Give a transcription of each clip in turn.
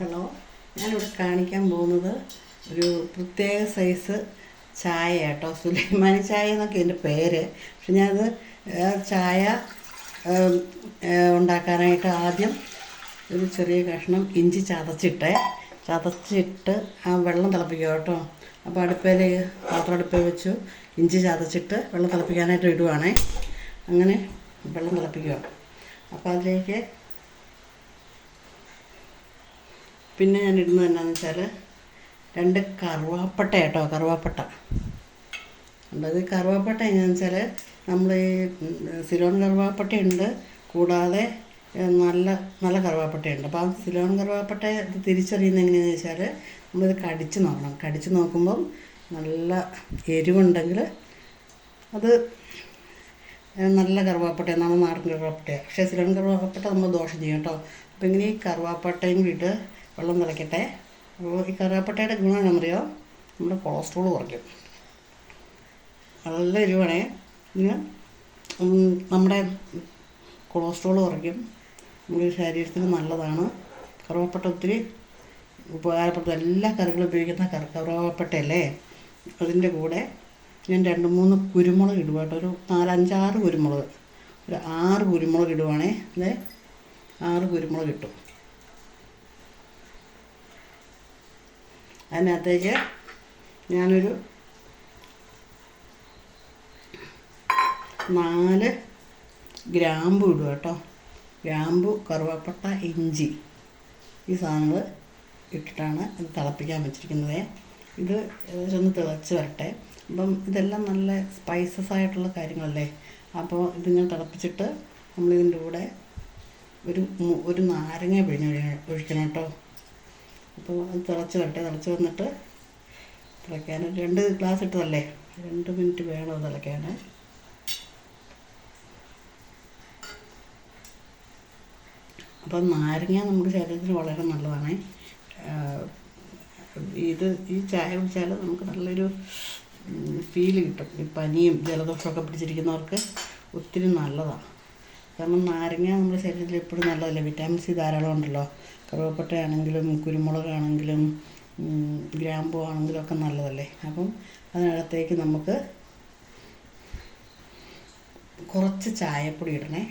Hello, ഞാനിവിടെ കാണിക്കാൻ പോകുന്നത് ഒരു പ്രത്യേക സൈസ് ചായ കേട്ടോ. സുലൈമാനി ചായ എന്നൊക്കെ എൻ്റെ പേര്. പക്ഷെ ഞാനത് ചായ ഉണ്ടാക്കാനായിട്ട് ആദ്യം ഒരു ചെറിയ കഷ്ണം ഇഞ്ചി ചതച്ചിട്ട് ആ വെള്ളം തിളപ്പിക്കുക കേട്ടോ. അപ്പോൾ പാത്രം അടുപ്പിൽ വെച്ചു ഇഞ്ചി ചതച്ചിട്ട് വെള്ളം തിളപ്പിക്കാനായിട്ട് ഇടുവാണേ. അങ്ങനെ വെള്ളം തിളപ്പിക്കുക. അപ്പോൾ അതിലേക്ക് പിന്നെ ഞാൻ ഇടുന്നത് എന്നാന്ന് വെച്ചാൽ 2 കറുവാപ്പട്ട കേട്ടോ. കറുവാപ്പട്ട ഉണ്ടത്. കറുവാപ്പട്ട എങ്ങനെയാണെന്ന് വെച്ചാൽ നമ്മൾ ഈ സിലോൺ കറുവാപ്പട്ടയുണ്ട്, കൂടാതെ നല്ല നല്ല കറുവാപ്പട്ടയുണ്ട്. അപ്പോൾ ആ സിലോൺ കറുവാപ്പട്ട തിരിച്ചറിയുന്നത് എങ്ങനെയാണെന്ന് വെച്ചാൽ നമ്മളിത് കടിച്ച് നോക്കണം. കടിച്ച് നോക്കുമ്പം നല്ല എരിവുണ്ടെങ്കിൽ അത് നല്ല കറുവാപ്പട്ടയാണ്, നമ്മൾ നാടൻ കറുവാപ്പട്ടയാണ്. പക്ഷേ സിലോൺ കറുവാപ്പട്ട നമ്മൾ ദോഷം ചെയ്യും കേട്ടോ. അപ്പോൾ ഇങ്ങനെ ഈ കറുവാപ്പട്ടയും കൂടി ഇട്ട് വെള്ളം തിളയ്ക്കട്ടെ. അപ്പോൾ ഈ കറുവാപ്പട്ടയുടെ ഗുണം എന്നറിയോ, നമ്മുടെ കൊളസ്ട്രോൾ കുറയ്ക്കും. നല്ല എരിവാണേ. ഇതിന് നമ്മുടെ കൊളസ്ട്രോൾ കുറയ്ക്കും, നമ്മുടെ ശരീരത്തിന് നല്ലതാണ്. കറുവാപ്പട്ട ഒത്തിരി ഉപകാരപ്പെടുത്തും. എല്ലാ കറികളും ഉപയോഗിക്കുന്ന കറുവാപ്പട്ടയല്ലേ. അതിൻ്റെ കൂടെ ഞാൻ 2-3 കുരുമുളക് ഇടുക കേട്ടോ. ഒരു 4-5-6 കുരുമുളക്, ഒരു 6 കുരുമുളക് ഇടുവാണേ. അതെ, 6 കുരുമുളക് ഇട്ടു. അതിനകത്തേക്ക് ഞാനൊരു 4 ഗ്രാമ്പു ഇടുക കേട്ടോ. ഗ്രാമ്പു, കറുവാപ്പട്ട, ഇഞ്ചി, ഈ സാധനങ്ങൾ ഇട്ടിട്ടാണ് ഇത് തിളപ്പിക്കാൻ വെച്ചിരിക്കുന്നത്. ഇത് ഒന്ന് തിളച്ച് വരട്ടെ. അപ്പം ഇതെല്ലാം നല്ല സ്പൈസസ് ആയിട്ടുള്ള കാര്യങ്ങളല്ലേ. അപ്പോൾ ഇതിങ്ങനെ തിളപ്പിച്ചിട്ട് നമ്മളിതിൻ്റെ കൂടെ ഒരു നാരങ്ങ ഒഴിക്കണം കേട്ടോ. അപ്പോൾ അത് തിളച്ച് വരട്ടെ. തിളച്ച് വന്നിട്ട് തിളയ്ക്കാൻ 2 ഗ്ലാസ് ഇട്ടതല്ലേ, 2 മിനിറ്റ് വേണം അത് തിളയ്ക്കാൻ. അപ്പം നാരങ്ങ നമ്മുടെ ശരീരത്തിന് വളരെ നല്ലതാണ്. ഈ ചായ കുടിച്ചാൽ നമുക്ക് നല്ലൊരു ഫീല് കിട്ടും. ഈ പനിയും ജലദോഷമൊക്കെ പിടിച്ചിരിക്കുന്നവർക്ക് ഒത്തിരി നല്ലതാണ്. കാരണം നാരങ്ങ നമ്മുടെ ശരീരത്തിൽ എപ്പോഴും നല്ലതല്ലേ. വിറ്റാമിൻ സി ധാരാളം ഉണ്ടല്ലോ. കറുവപ്പട്ടയാണെങ്കിലും കുരുമുളകാണെങ്കിലും ഗ്രാമ്പൂ ആണെങ്കിലും ഒക്കെ നല്ലതല്ലേ. അപ്പം അതിനകത്തേക്ക് നമുക്ക് കുറച്ച് ചായപ്പൊടി ഇടണേ.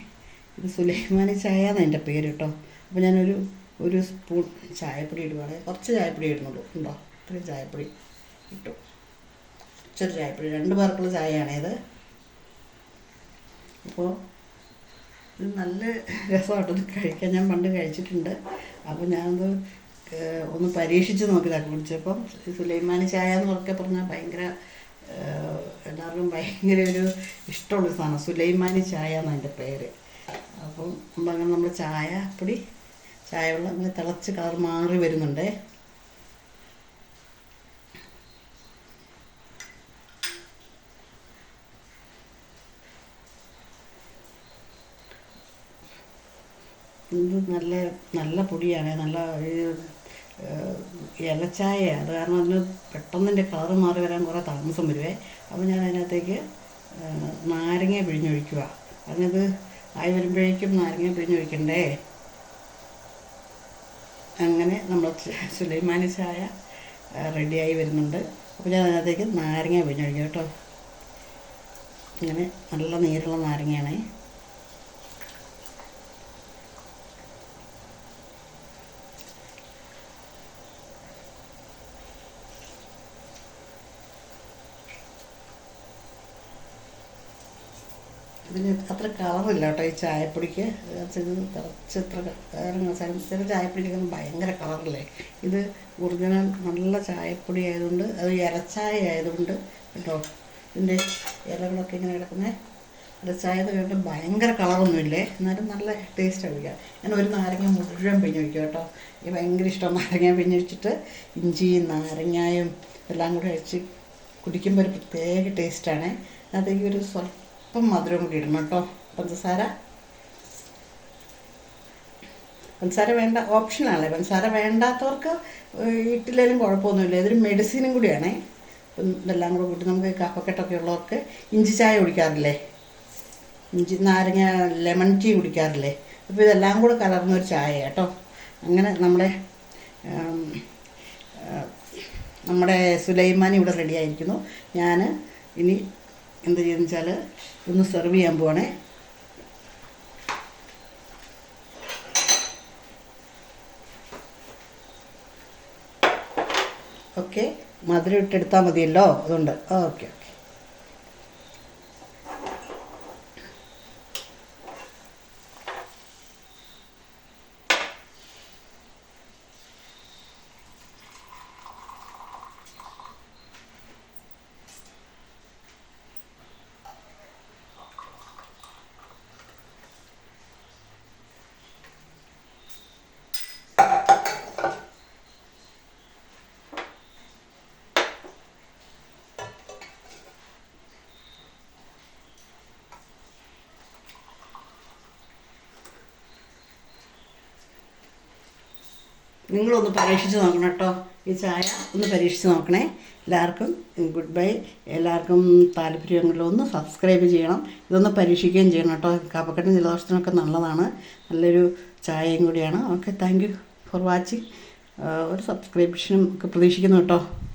ഇത് സുലൈമാനി ചായ എന്നാണ് എൻ്റെ പേര് കേട്ടോ. അപ്പോൾ ഞാനൊരു സ്പൂൺ ചായപ്പൊടി ഇടുവാണെങ്കിൽ കുറച്ച് ചായപ്പൊടി ഇടുന്നുള്ളൂ. ഉണ്ടോ, ഇത്രയും ചായപ്പൊടി ഇട്ടു. കുറച്ചൊരു ചായപ്പൊടി, 2 പേർക്കുള്ള ചായയാണേത്. അപ്പോൾ ഇത് നല്ല രസമായിട്ടൊന്ന് കഴിക്കാൻ. ഞാൻ പണ്ട് കഴിച്ചിട്ടുണ്ട്. അപ്പോൾ ഞാനത് ഒന്ന് പരീക്ഷിച്ച് നോക്കിയതാണ്. കുടിച്ചപ്പം സുലൈമാനി ചായ എന്ന് പറഞ്ഞാൽ ഭയങ്കര എല്ലാവർക്കും ഭയങ്കര ഒരു ഇഷ്ടമുള്ള സാധനം. സുലൈമാനി ചായ എന്നാണ് എൻ്റെ പേര്. അപ്പം നമ്മളങ്ങനെ നമ്മൾ ചായവെള്ളം അങ്ങനെ തിളച്ച് കളർ മാറി വരുന്നുണ്ട്. ഇത് നല്ല നല്ല പൊടിയാണ്, നല്ല ഇലച്ചായ. അത് കാരണം അതിന് പെട്ടെന്ന് എൻ്റെ കളറ് മാറി വരാൻ കുറേ താമസം വരുവേ. അപ്പോൾ ഞാൻ അതിനകത്തേക്ക് നാരങ്ങ പിഴിഞ്ഞൊഴിക്കുക. അതിനത് ആയി വരുമ്പോഴേക്കും നാരങ്ങ പിഴിഞ്ഞൊഴിക്കണ്ടേ. അങ്ങനെ നമ്മൾ സുലൈമാനി ചായ റെഡിയായി വരുന്നുണ്ട്. അപ്പോൾ ഞാൻ അതിനകത്തേക്ക് നാരങ്ങ പിഴിഞ്ഞൊഴിക്കുക കേട്ടോ. ഇങ്ങനെ നല്ല നീരുള്ള നാരങ്ങയാണേ. ഇതിന് അത്ര കളറില്ല കേട്ടോ ഈ ചായപ്പൊടിക്ക്. തിളച്ചത്ര ചില ചായപ്പൊടിക്കൊന്നും ഭയങ്കര കളറില്ലേ. ഇത് ഒറിജിനൽ നല്ല ചായപ്പൊടി ആയതുകൊണ്ട്, അത് ഇലച്ചായ ആയതുകൊണ്ട് കേട്ടോ. ഇതിൻ്റെ ഇലകളൊക്കെ ഇങ്ങനെ കിടക്കുന്നത് ഇലച്ചായ കേട്ട് ഭയങ്കര കളറൊന്നുമില്ലേ, എന്നാലും നല്ല ടേസ്റ്റ് കഴിക്കാം. ഞാൻ ഒരു നാരങ്ങ മുഴുവൻ പിഴിഞ്ഞൊഴിക്കും കേട്ടോ. എനിക്ക് ഭയങ്കര ഇഷ്ടം നാരങ്ങ പിഴിഞ്ഞൊഴിച്ചിട്ട് ഇഞ്ചിയും നാരങ്ങയും എല്ലാം കൂടെ കഴിച്ച് കുടിക്കുമ്പോൾ ഒരു പ്രത്യേക ടേസ്റ്റാണ്. അതിലേക്ക് ഒരു സ്വല്പം മധുരം കൂടി ഇടണം കേട്ടോ. പഞ്ചസാര വേണ്ട, ഓപ്ഷനാണല്ലേ. പഞ്ചസാര വേണ്ടാത്തവർക്ക് ഇട്ടില്ലെങ്കിലും കുഴപ്പമൊന്നുമില്ല. ഇതൊരു മെഡിസിനും കൂടിയാണേ. അപ്പം ഇതെല്ലാം കൂടെ കൂട്ടി നമുക്ക് കഫക്കെട്ടൊക്കെ ഉള്ളവർക്ക് ഇഞ്ചി ചായ കുടിക്കാറില്ലേ, നാരങ്ങ ലെമൺ ടീ കുടിക്കാറില്ലേ. അപ്പോൾ ഇതെല്ലാം കൂടെ കലർന്നൊരു ചായ കേട്ടോ. അങ്ങനെ നമ്മുടെ നമ്മുടെ സുലൈമാൻ ഇവിടെ റെഡി ആയിരിക്കുന്നു. ഞാൻ ഇനി എന്ത് ചെയ്യുന്നു വെച്ചാൽ ഒന്ന് സെർവ് ചെയ്യാൻ പോവാണേ. ഓക്കെ, മധുരം ഇട്ടെടുത്താൽ മതിയല്ലോ, അതുകൊണ്ട് ഓക്കെ. നിങ്ങളൊന്ന് പരീക്ഷിച്ച് നോക്കണം കേട്ടോ, ഈ ചായ ഒന്ന് പരീക്ഷിച്ച് നോക്കണേ. എല്ലാവർക്കും ഗുഡ് ബൈ. എല്ലാവർക്കും താല്പര്യമെങ്കിലും ഒന്ന് സബ്സ്ക്രൈബ് ചെയ്യണം, ഇതൊന്ന് പരീക്ഷിക്കുകയും ചെയ്യണം കേട്ടോ. കഫക്കെട്ടും ജലദോഷത്തിനൊക്കെ നല്ലതാണ്, നല്ലൊരു ചായയും കൂടിയാണ്. Okay, thank you for watching. ഒരു സബ്സ്ക്രിപ്ഷനും ഒക്കെ പ്രതീക്ഷിക്കുന്നു കേട്ടോ.